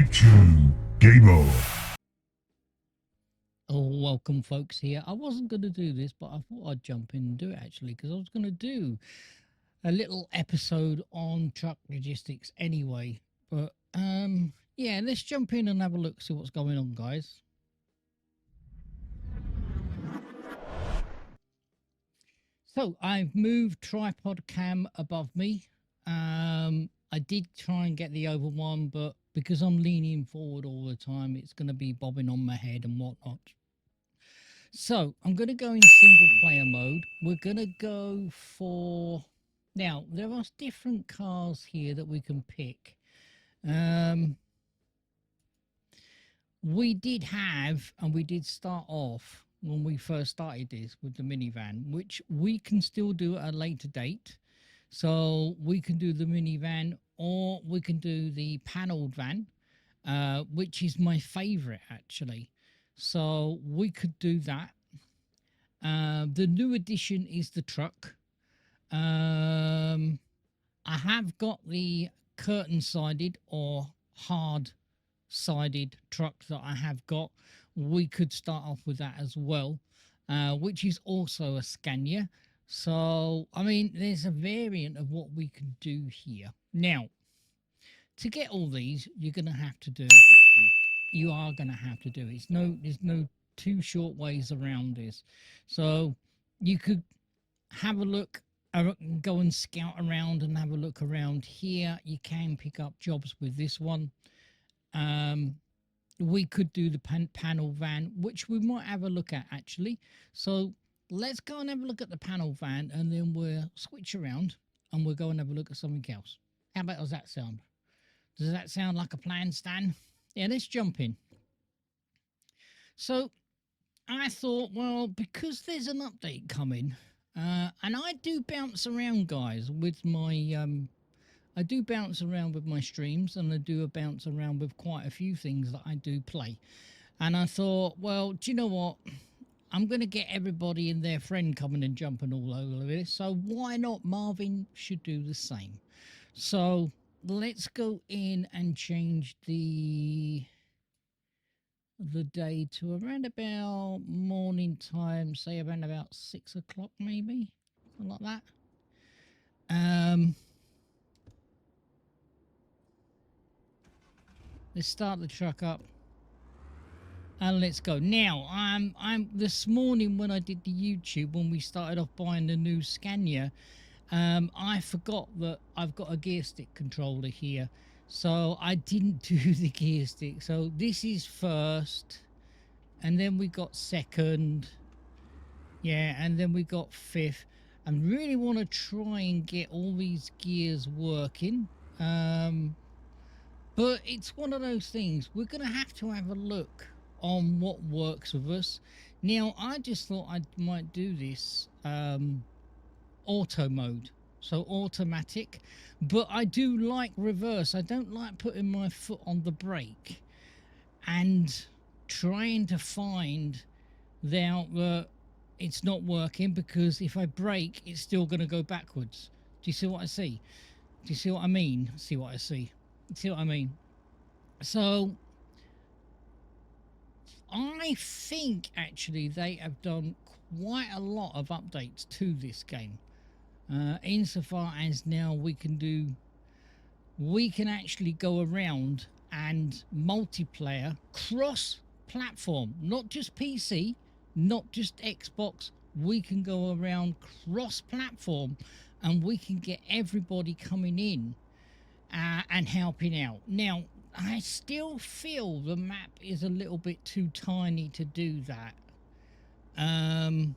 Ep2 Gamer. Oh, welcome, folks. Here, I wasn't going to do this, but I thought I'd jump in and do it actually because I was going to do a little episode on truck logistics anyway. But yeah, let's jump in and have a look, see what's going on, guys. So I've moved tripod cam above me. I did try and get the over one, but because I'm leaning forward all the time, it's going to be bobbing on my head and whatnot. So I'm going to go in single player mode. We're going to go for... Now, there are different cars here that we can pick. We did have, and we did start off when we first started this with the minivan, which we can still do at a later date. So we can do the minivan or we can do the panelled van, which is my favourite actually. So we could do that. The new addition is the truck. I have got the curtain sided or hard sided truck that I have got. We could start off with that as well, which is also a Scania. So, I mean, there's a variant of what we can do here. Now, to get all these, you're going to have to do. You are going to have to do. There's no two short ways around this. So, you could have a look, go and scout around and have a look around here. You can pick up jobs with this one. We could do the panel van, which we might have a look at actually. So let's go and have a look at the panel van and then we'll switch around and we'll go and have a look at something else. How about does that sound? Does that sound like a plan, Stan? Yeah, let's jump in. So I thought, well, because there's an update coming, and I do bounce around, guys, with my I do bounce around with my streams and I do bounce around with quite a few things that I do play. And I thought, well, do you know what? I'm going to get everybody and their friend coming and jumping all over this. So why not? Marvin should do the same. So let's go in and change the day to around about morning time, say around about 6 o'clock maybe, something like that. Let's start the truck up and let's go. Now, I'm this morning when I did the YouTube, when we started off buying the new Scania, I forgot that I've got a gear stick controller here. So I didn't do the gear stick. So this is first, and then we got second. Yeah, and then we got fifth. I really want to try and get all these gears working. But it's one of those things, we're going to have a look on what works with us. Now, I just thought I might do this auto mode, so automatic, but I do like reverse. I don't like putting my foot on the brake and trying to find out that it's not working, because if I brake, it's still going to go backwards. Do you see what I see? Do you see what I mean? See what I see? See what I mean? So I think actually they have done quite a lot of updates to this game, insofar as now we can actually go around and multiplayer, cross platform, not just PC, not just Xbox. We can go around cross platform and we can get everybody coming in and helping out. Now, I still feel the map is a little bit too tiny to do that. I'm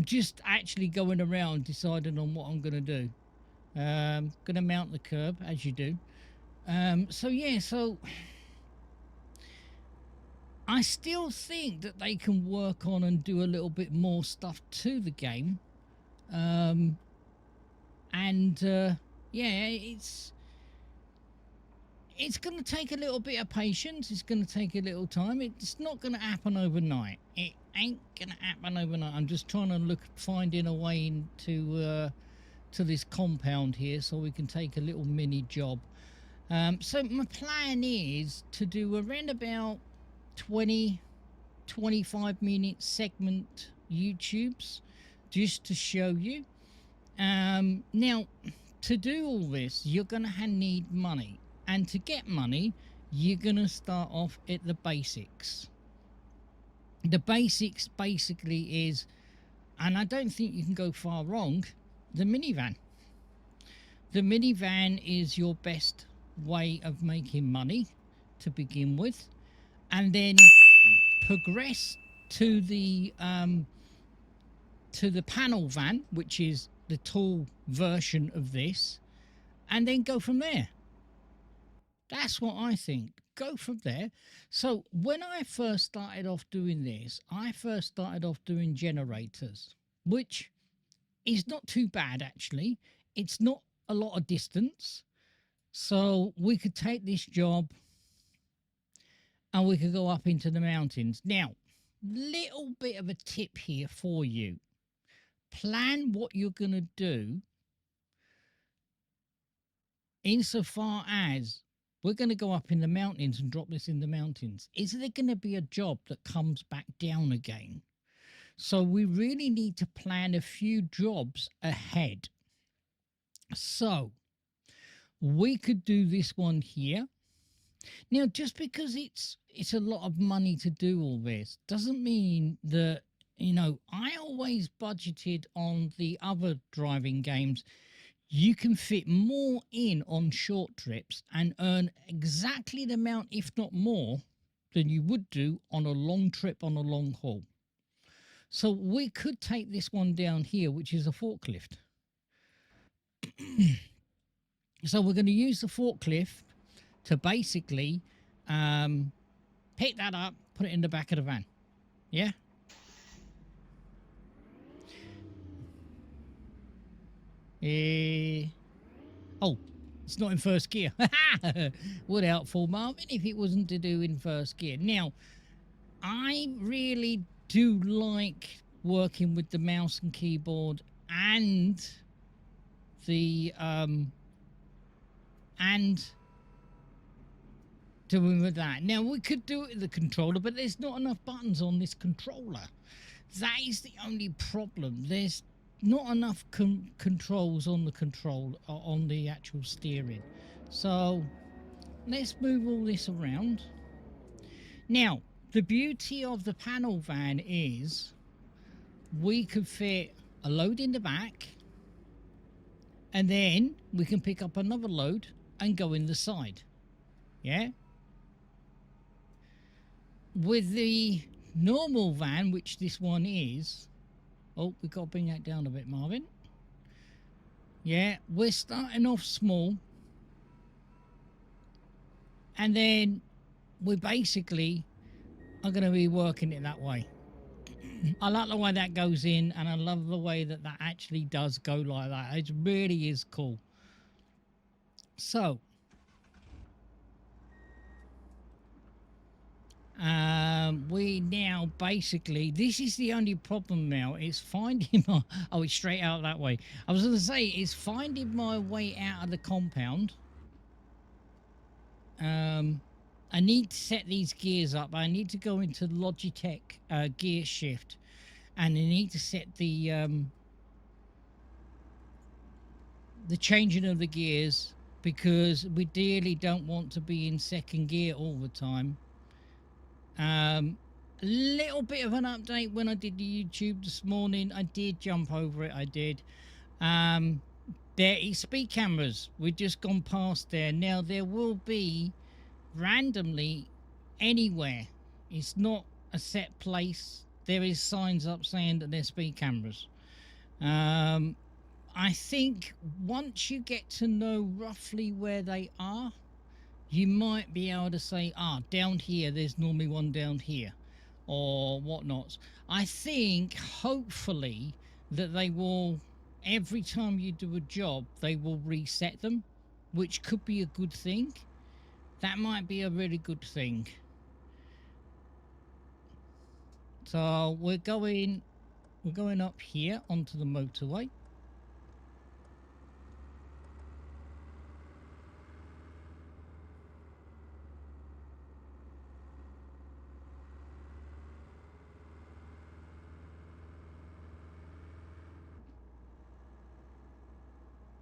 just actually going around deciding on what I'm going to do. Going to mount the curb, as you do. So yeah, so I still think that they can work on and do a little bit more stuff to the game. Yeah, it's going to take a little bit of patience. It's going to take a little time. It's not going to happen overnight. It ain't going to happen overnight. I'm just trying to finding a way into to this compound here so we can take a little mini job. So my plan is to do around about 20, 25-minute segment YouTubes just to show you. Now, to do all this, you're going to need money. And to get money, you're going to start off at the basics. The basics basically is, and I don't think you can go far wrong, the minivan. The minivan is your best way of making money to begin with, and then progress to the panel van, which is the tall version of this, and then go from there. That's what I think. Go from there. So when I first started off doing this, I first started off doing generators, which is not too bad actually. It's not a lot of distance. So we could take this job and we could go up into the mountains. Now, little bit of a tip here for you. Plan what you're going to do insofar as we're going to go up in the mountains and drop this in the mountains. Is there going to be a job that comes back down again? So we really need to plan a few jobs ahead. So we could do this one here. Now, just because it's a lot of money to do all this doesn't mean that, I always budgeted on the other driving games. You can fit more in on short trips and earn exactly the amount, if not more, than you would do on a long trip on a long haul. So we could take this one down here, which is a forklift. So we're going to use the forklift to basically pick that up, put it in the back of the van. Yeah? Oh, it's not in first gear. Would helpful, Marvin, if it wasn't to do in first gear. Now, I really do like working with the mouse and keyboard and the and doing with that. Now we could do it with the controller, but there's not enough buttons on this controller. That is the only problem. There's not enough controls on the on the actual steering. So let's move all this around. Now, the beauty of the panel van is we could fit a load in the back, and then we can pick up another load and go in the side. Yeah? With the normal van, which this one is, oh, we've got to bring that down a bit, Marvin. Yeah, we're starting off small, and then we basically are going to be working it that way. I like the way that goes in, and I love the way that that actually does go like that. It really is cool. So, we now basically, this is the only problem now, is finding my, oh, it's straight out that way. I was going to say, is finding my way out of the compound. I need to set these gears up. I need to go into Logitech gear shift, and I need to set the changing of the gears, because we dearly don't want to be in second gear all the time. A little bit of an update when I did the YouTube this morning. I did jump over it. I did. There is speed cameras. We've just gone past there. Now there will be randomly anywhere. It's not a set place. There is signs up saying that there's speed cameras. I think once you get to know roughly where they are, you might be able to say, down here, there's normally one down here, or whatnot. I think, hopefully, that they will, every time you do a job, they will reset them, which could be a good thing. That might be a really good thing. So we're going up here onto the motorway.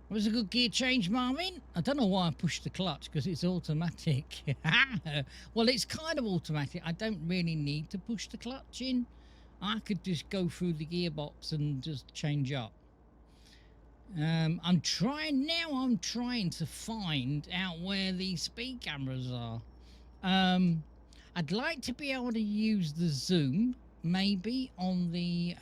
It was a good gear change, Marvin. I don't know why I pushed the clutch because it's automatic. Well, it's kind of automatic. I don't really need to push the clutch in. I could just go through the gearbox and just change up. I'm trying to find out where the speed cameras are. I'd like to be able to use the zoom maybe on the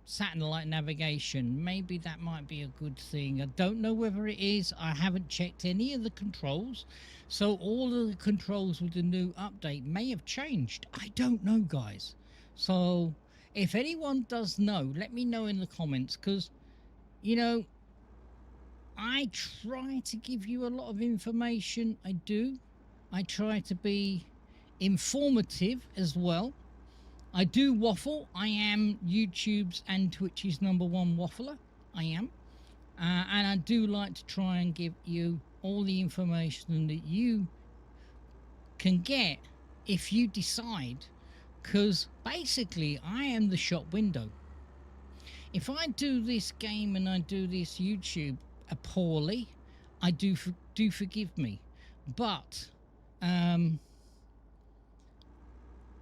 satellite navigation. Maybe that might be a good thing. I don't know whether it is. I haven't checked any of the controls, so all of the controls with the new update may have changed. I don't know, guys. So if anyone does know, let me know in the comments, because you know I try to give you a lot of information. I do. I try to be informative as well. I do waffle. I am YouTube's and Twitch's #1 waffler. I am. And I do like to try and give you all the information that you can get if you decide. Because basically, I am the shop window. If I do this game and I do this YouTube poorly, I do forgive me. But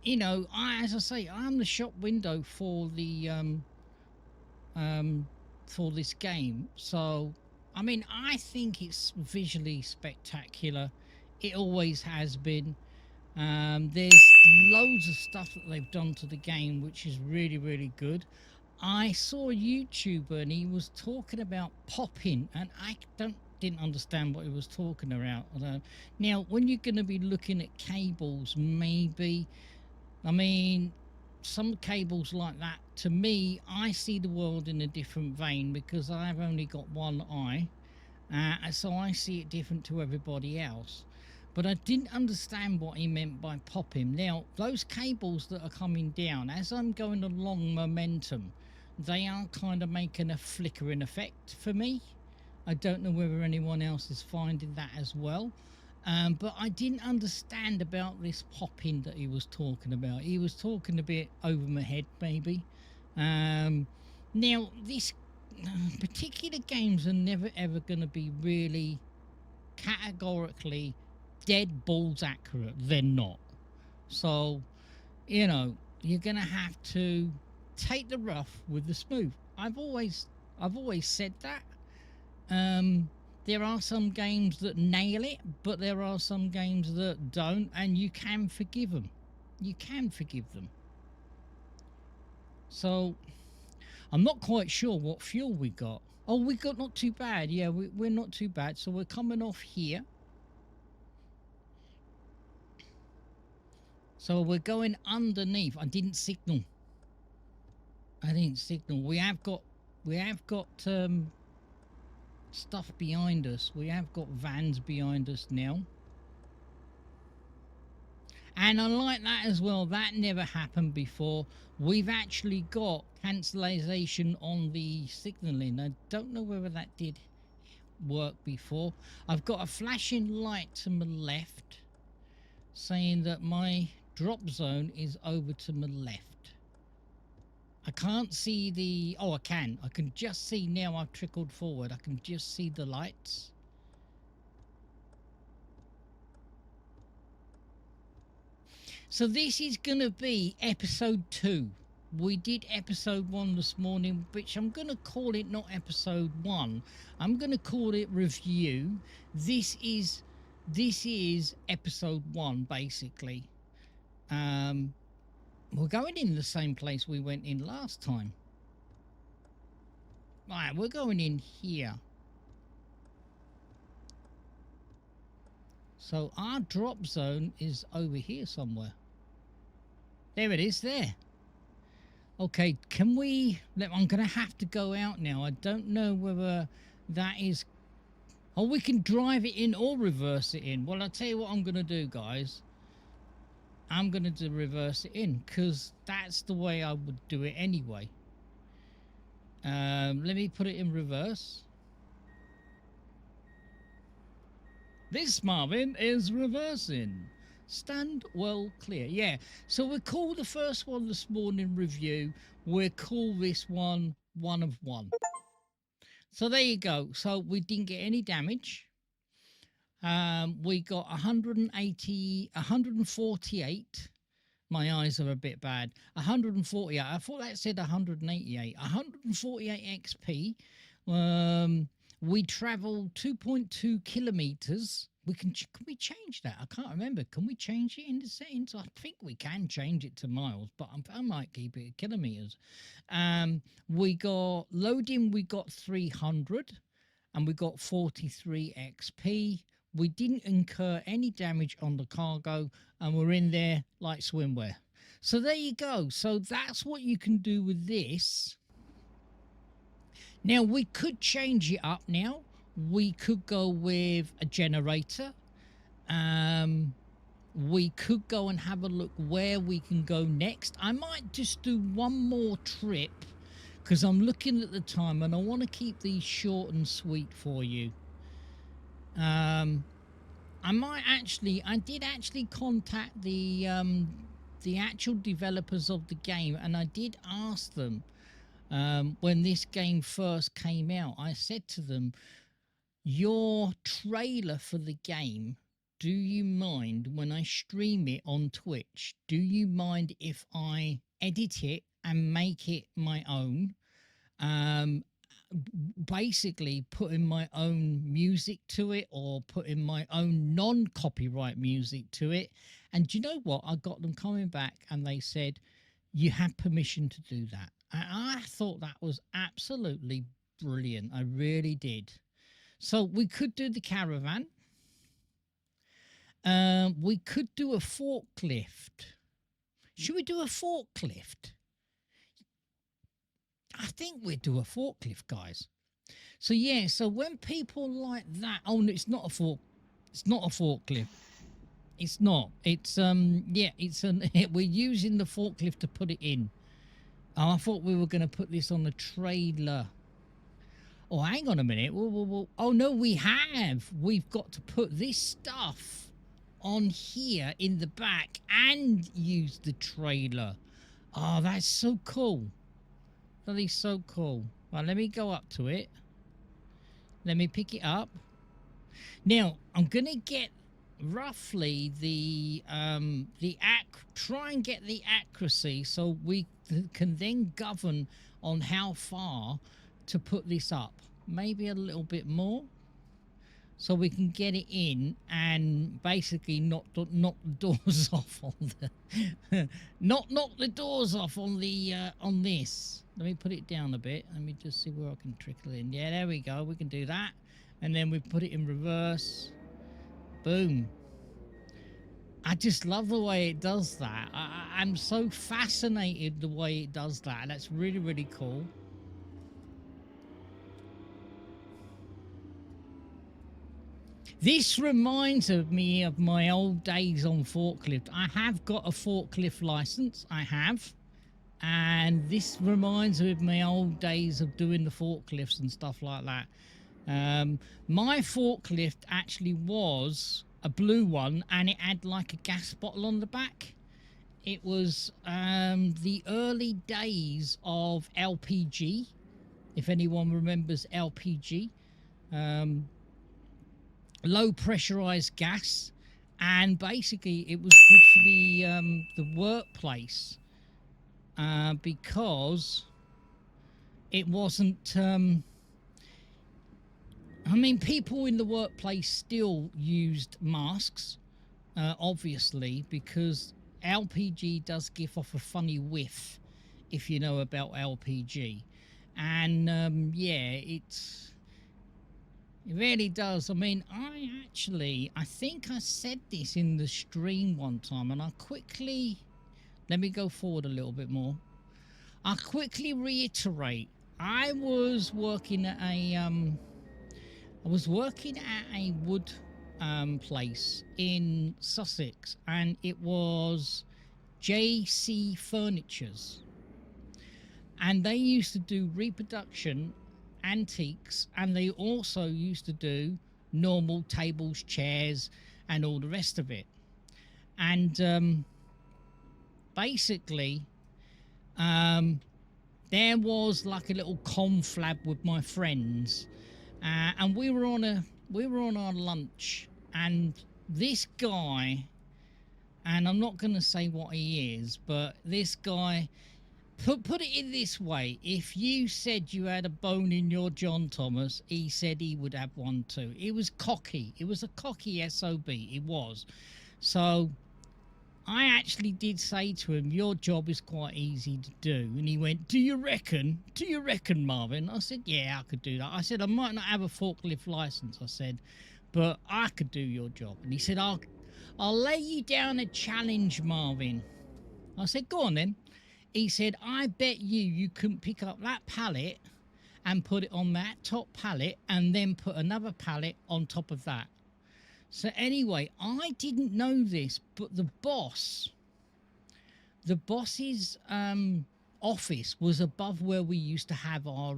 you know, as I say, I'm the shop window for the for this game. So, I mean, I think it's visually spectacular. It always has been. There's loads of stuff that they've done to the game, which is really, really good. I saw a YouTuber and he was talking about popping, and I didn't understand what he was talking about. Now, when you're going to be looking at cables, maybe, I mean, some cables like that, to me, I see the world in a different vein because I've only got one eye, so I see it different to everybody else. But I didn't understand what he meant by popping. Now, those cables that are coming down, as I'm going along momentum, they are kind of making a flickering effect for me. I don't know whether anyone else is finding that as well. But I didn't understand about this popping that he was talking about. He was talking a bit over my head, maybe. Now, this particular games are never ever going to be really categorically dead balls accurate. They're not. So, you know, you're going to have to take the rough with the smooth. I've always said that. There are some games that nail it, but there are some games that don't, and you can forgive them. You can forgive them. So, I'm not quite sure what fuel we got. Oh, we got not too bad. Yeah, we're not too bad. So we're coming off here. So we're going underneath. I didn't signal. We have got stuff behind us. We have got vans behind us now. And I like that as well. That never happened before. We've actually got cancellation on the signalling. I don't know whether that did work before. I've got a flashing light to my left saying that my drop zone is over to my left. I can't see the... Oh, I can. I can just see now I've trickled forward. I can just see the lights. So this is going to be episode 2. We did episode 1 this morning, which I'm going to call it not episode 1. I'm going to call it review. This is episode 1, basically. We're going in the same place we went in last time. Right, we're going in here. So our drop zone is over here somewhere. There it is, there. Okay, can we... I'm going to have to go out now. I don't know whether that is... Oh, we can drive it in or reverse it in. Well, I'll tell you what I'm going to do, guys. I'm going to reverse it in, because that's the way I would do it anyway. Let me put it in reverse. This, Marvin, is reversing. Stand well clear. Yeah, so we'll call the first one this morning review. We'll call this one one of one. So there you go. So we didn't get any damage. We got 180, 148. My eyes are a bit bad. 148. I thought that said 188. 148 XP. We traveled 2.2 kilometers. Can we change that? I can't remember. Can we change it in the settings? I think we can change it to miles, but I might keep it kilometers. We got loading. We got 300, and we got 43 XP. We didn't incur any damage on the cargo, and we're in there like swimwear. So there you go. So that's what you can do with this. Now, we could change it up now. We could go with a generator. We could go and have a look where we can go next. I might just do one more trip because I'm looking at the time and I want to keep these short and sweet for you. I did actually contact the actual developers of the game, and I did ask them when this game first came out. I said to them, your trailer for the game, do you mind when I stream it on Twitch? Do you mind if I edit it and make it my own? Basically putting my own music to it or putting my own non-copyright music to it. And do you know what? I got them coming back and they said, you have permission to do that. And I thought that was absolutely brilliant. I really did. So we could do the caravan. We could do a forklift. Should we do a forklift? I think we'd do a forklift, guys. So yeah, so when people like that, oh no, it's not a forklift. It's not. It's yeah, it's we're using the forklift to put it in. Oh, I thought we were going to put this on the trailer. Oh, hang on a minute. Oh no, we have. We've got to put this stuff on here in the back and use the trailer. Oh, that's so cool. That is so cool. Right, let me go up to it. Let me pick it up. Now, I'm going to get roughly try and get the accuracy so we can then govern on how far to put this up. Maybe a little bit more. So we can get it in and basically knock the doors off on the knock the doors off on the on this. Let me put it down a bit. Let me just see where I can trickle in. Yeah, there we go. We can do that, and then we put it in reverse. Boom. I just love the way it does that. I'm so fascinated the way it does that. That's really, really cool. This reminds me of my old days on forklift. I have got a forklift license. I have. And this reminds me of my old days of doing the forklifts and stuff like that. My forklift actually was a blue one, and it had like a gas bottle on the back. It was the early days of LPG, if anyone remembers LPG. Low pressurized gas, and basically it was good for the workplace because it wasn't I mean, people in the workplace still used masks, obviously, because LPG does give off a funny whiff, if you know about LPG. And yeah, it really does. I mean, I think I said this in the stream one time, and let me go forward a little bit more. I'll quickly reiterate. I was working at a wood place in Sussex, and it was JC Furnitures, and they used to do reproduction antiques, and they also used to do normal tables, chairs, and all the rest of it. And basically there was like a little conflab with my friends, and we were on our lunch, and this guy, and I'm not going to say what he is, but this guy, put it in this way: if you said you had a bone in your John Thomas, he said he would have one too. It was cocky. It was a cocky SOB. It was. So I actually did say to him, "Your job is quite easy to do." And he went, "Do you reckon? Do you reckon, Marvin?" I said, "Yeah, I could do that." I said, "I might not have a forklift license," I said, "but I could do your job." And he said, I'll lay you down a challenge, Marvin." I said, "Go on then." He said, "I bet you couldn't pick up that pallet and put it on that top pallet and then put another pallet on top of that." So anyway, I didn't know this, but the boss's office was above where we used to have our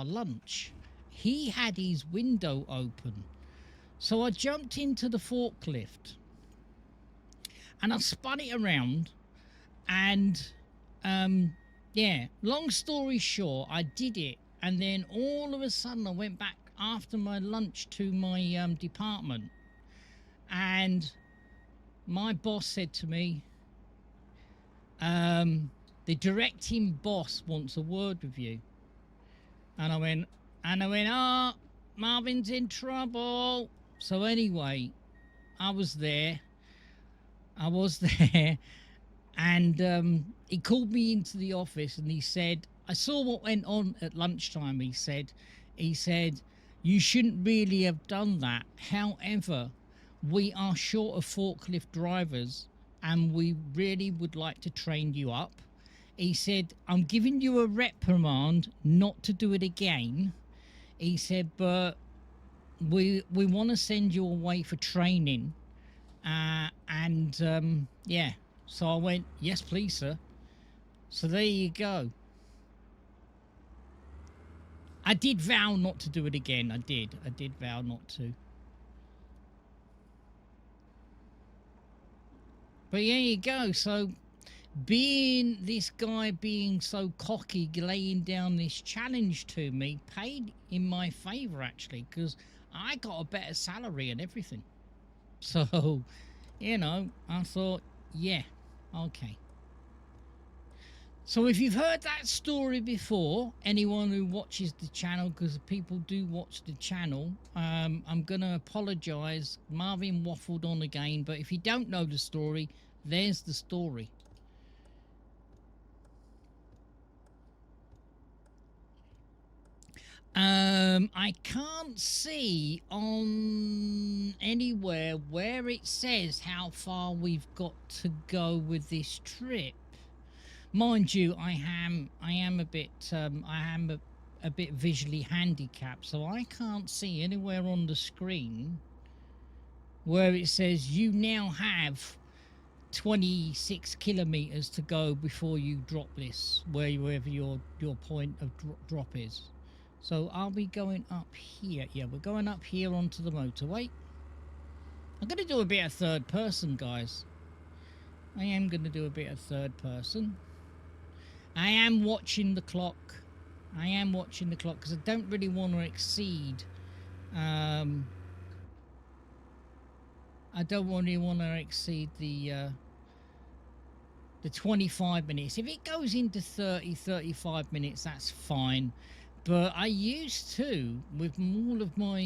lunch. He had his window open, so I jumped into the forklift and I spun it around, and yeah, long story short, I did it, and then all of a sudden I went back after my lunch to my department, and my boss said to me, "The directing boss wants a word with you." And I went, "Oh, Marvin's in trouble." So anyway, I was there. I was there, and he called me into the office, and he said, "I saw what went on at lunchtime." He said, "You shouldn't really have done that. However, we are short of forklift drivers, and we really would like to train you up." He said, "I'm giving you a reprimand not to do it again." He said, "But we want to send you away for training." And yeah, so I went, "Yes, please, sir." So there you go. I did vow not to do it again. I did vow not to. But there you go. So being this guy being so cocky, laying down this challenge to me, paid in my favour actually, because I got a better salary and everything. So, I thought, yeah, okay. So if you've heard that story before, anyone who watches the channel, because people do watch the channel, I'm going to apologise. Marvin waffled on again, but if you don't know the story, there's the story. I can't see on anywhere where it says how far we've got to go with this trip. Mind you, I am a bit visually handicapped, so I can't see anywhere on the screen where it says you now have 26 kilometers to go before you drop this, wherever your point of drop is. So I'll be going up here. Yeah, we're going up here onto the motorway. I'm going to do a bit of third person, guys. I am going to do a bit of third person. I am watching the clock. Because I don't really want to exceed. I don't really want to exceed the 25 minutes. If it goes into 35 minutes, that's fine. But I used to, with all of my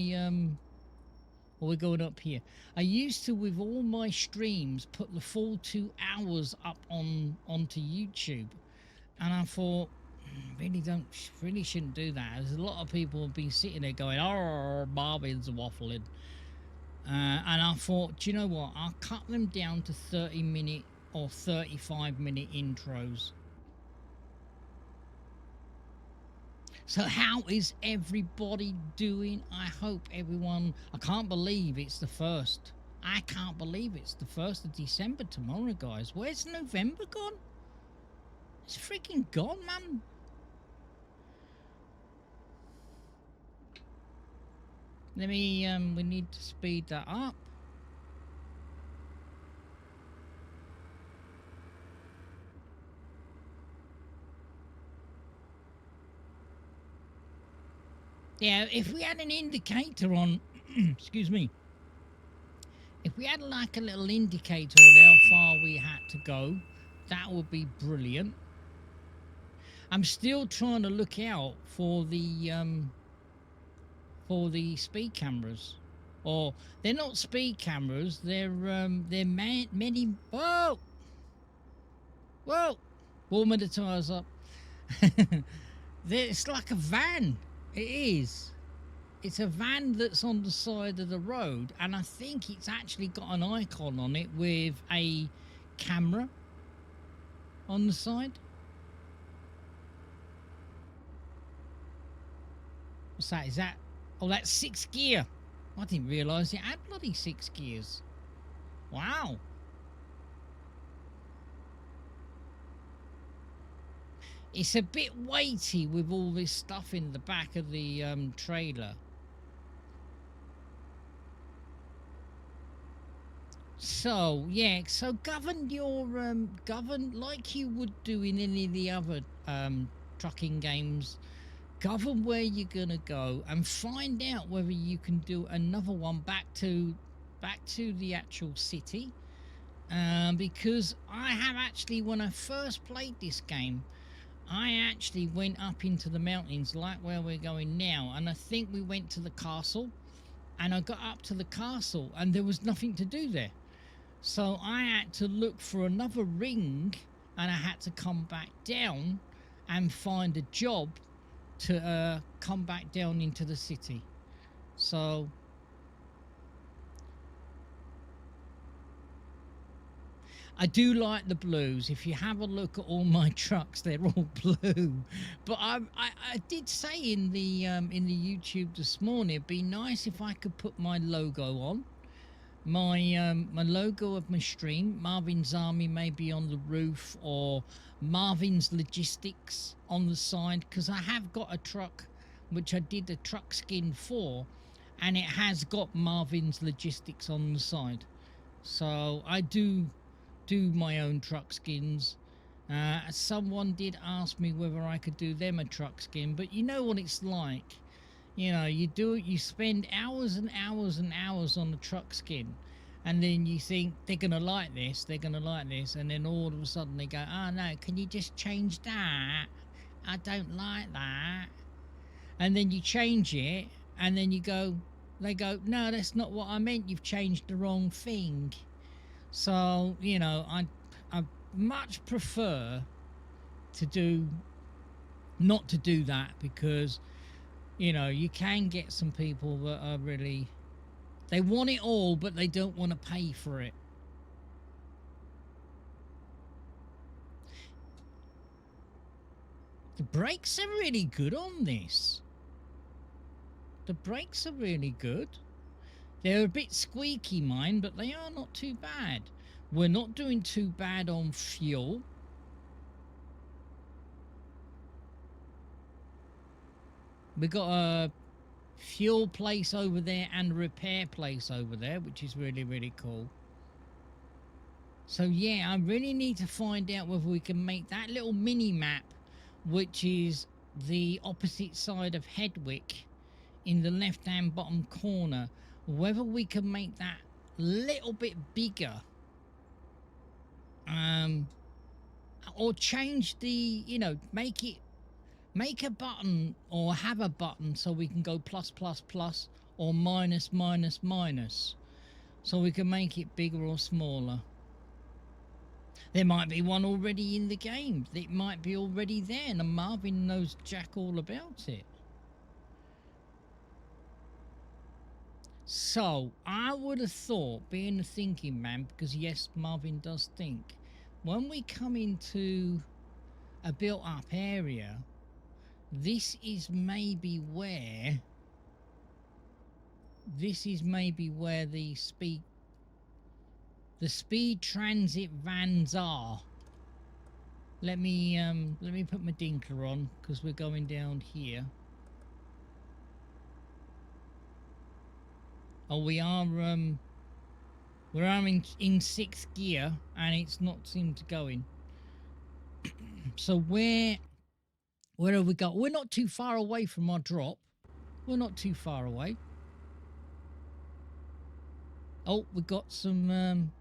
well, we're going up here. I used to, with all my streams, put the full 2 hours up onto YouTube, and I thought, really shouldn't do that. There's a lot of people have been sitting there going, "Oh, Marvin's waffling," and I thought, do you know what? I'll cut them down to 30-minute or 35-minute intros. So how is everybody doing? I hope everyone... I can't believe it's the 1st. I can't believe it's the 1st of December tomorrow, guys. Where's November gone? It's freaking gone, man. We need to speed that up. Yeah, if we had an indicator on, excuse me, if we had like a little indicator on how far we had to go, that would be brilliant. I'm still trying to look out for the speed cameras, or they're not speed cameras. They're many. Whoa, whoa, warming the tires up. It's like a van. It is. It's a van that's on the side of the road, and I think it's actually got an icon on it with a camera on the side. What's that? Is that? Oh, that's 6 gear. I didn't realise it had bloody 6 gears. Wow. It's a bit weighty with all this stuff in the back of the trailer. So yeah, so govern your govern like you would do in any of the other trucking games. Govern where you're gonna go and find out whether you can do another one back to the actual city. Because I have actually, when I first played this game, I actually went up into the mountains like where we're going now, and I think we went to the castle, and I got up to the castle and there was nothing to do there. So I had to look for another ring, and I had to come back down and find a job to come back down into the city. So I do like the blues. If you have a look at all my trucks, they're all blue. But I did say in the YouTube this morning, it'd be nice if I could put my logo on. My logo of my stream, Marvin's Army, may be on the roof, or Marvin's Logistics on the side, because I have got a truck which I did a truck skin for, and it has got Marvin's Logistics on the side. So I do my own truck skins. Someone did ask me whether I could do them a truck skin, but you know what it's like. You know, you spend hours and hours and hours on the truck skin, and then you think they're gonna like this, and then all of a sudden they go, oh no, can you just change that? I don't like that. And then you change it, and then they go, no, that's not what I meant, you've changed the wrong thing. So, you know, I much prefer not to do that, because you know, you can get some people that are really, they want it all, but they don't want to pay for it. The brakes are really good on this. The brakes are really good. They're a bit squeaky, mine, but they are not too bad. We're not doing too bad on fuel. We've got a fuel place over there and a repair place over there, which is really, really cool. So yeah, I really need to find out whether we can make that little mini map, which is the opposite side of Hedwick in the left hand bottom corner, whether we can make that a little bit bigger, or change the, you know, make a button, or have a button so we can go plus plus plus, or minus minus minus, so we can make it bigger or smaller. There might be one already in the game. It might be already there, and Marvin knows jack all about it. So, I would have thought, being a thinking man, because yes, Marvin does think, when we come into a built-up area, this is maybe where the speed transit vans are. Let me put my dinker on, because we're going down here. Oh, we are we're in 6th gear, and it's not seemed to go in. So where have we got? We're not too far away from our drop. We're not too far away. Oh, we got some.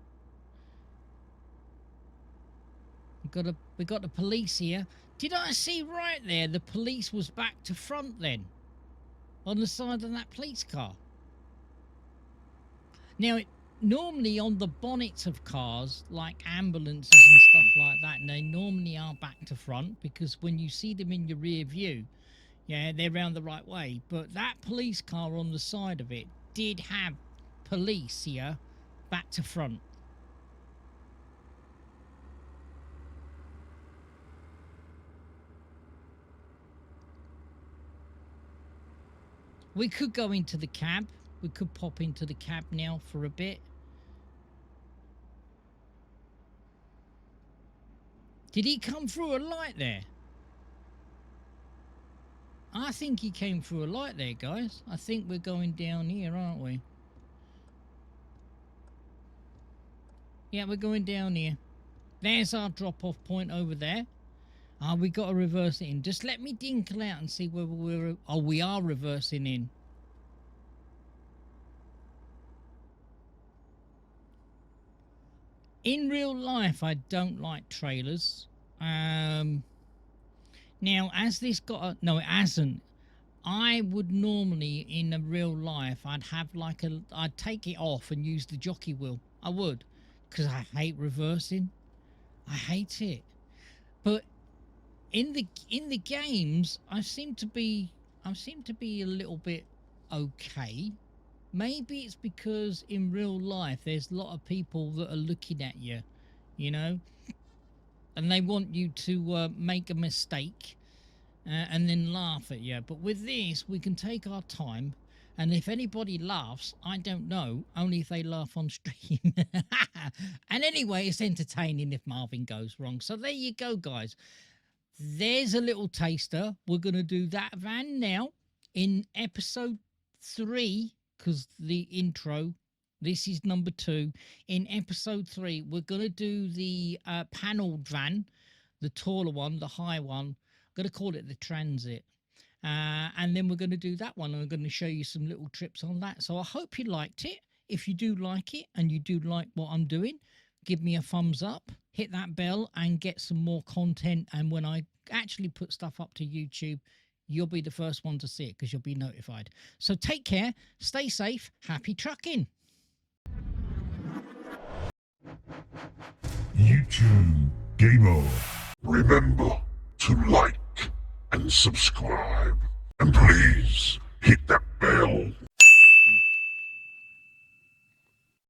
We got the police here. Did I see right there? The police was back to front then, on the side of that police car. Now, normally on the bonnets of cars, like ambulances and stuff like that, and they normally are back to front because when you see them in your rear view, yeah, they're round the right way. But that police car on the side of it did have police here back to front. We could go into the cab. We could pop into the cab now for a bit. Did he come through a light there? I think he came through a light there, guys. I think we're going down here, aren't we? Yeah, we're going down here. There's our drop-off point over there. We got to reverse it in. Just let me dinkle out and see whether we're... Oh, we are reversing in. In real life, I don't like trailers. Now, as this got... No, it hasn't. I would normally, in a real life, I'd have like a... I'd take it off and use the jockey wheel. I would. Because I hate reversing. I hate it. But in the games, I seem to be a little bit okay. Maybe it's because in real life there's a lot of people that are looking at you, you know, and they want you to make a mistake and then laugh at you. But with this, we can take our time, and if anybody laughs, I don't know, only if they laugh on stream. And anyway, it's entertaining if Marvin goes wrong. So there you go, guys. There's a little taster. We're going to do that van now in episode 3, because the intro, this is number 2. In episode 3, we're going to do the panelled van, the taller one, the high one. I'm going to call it the Transit. And then we're going to do that one, and I'm going to show you some little trips on that. So I hope you liked it. If you do like it and you do like what I'm doing, give me a thumbs up, hit that bell, and get some more content. And when I actually put stuff up to YouTube, you'll be the first one to see it because you'll be notified. So take care, stay safe, happy trucking. YouTube Gamer. Remember to like and subscribe. And please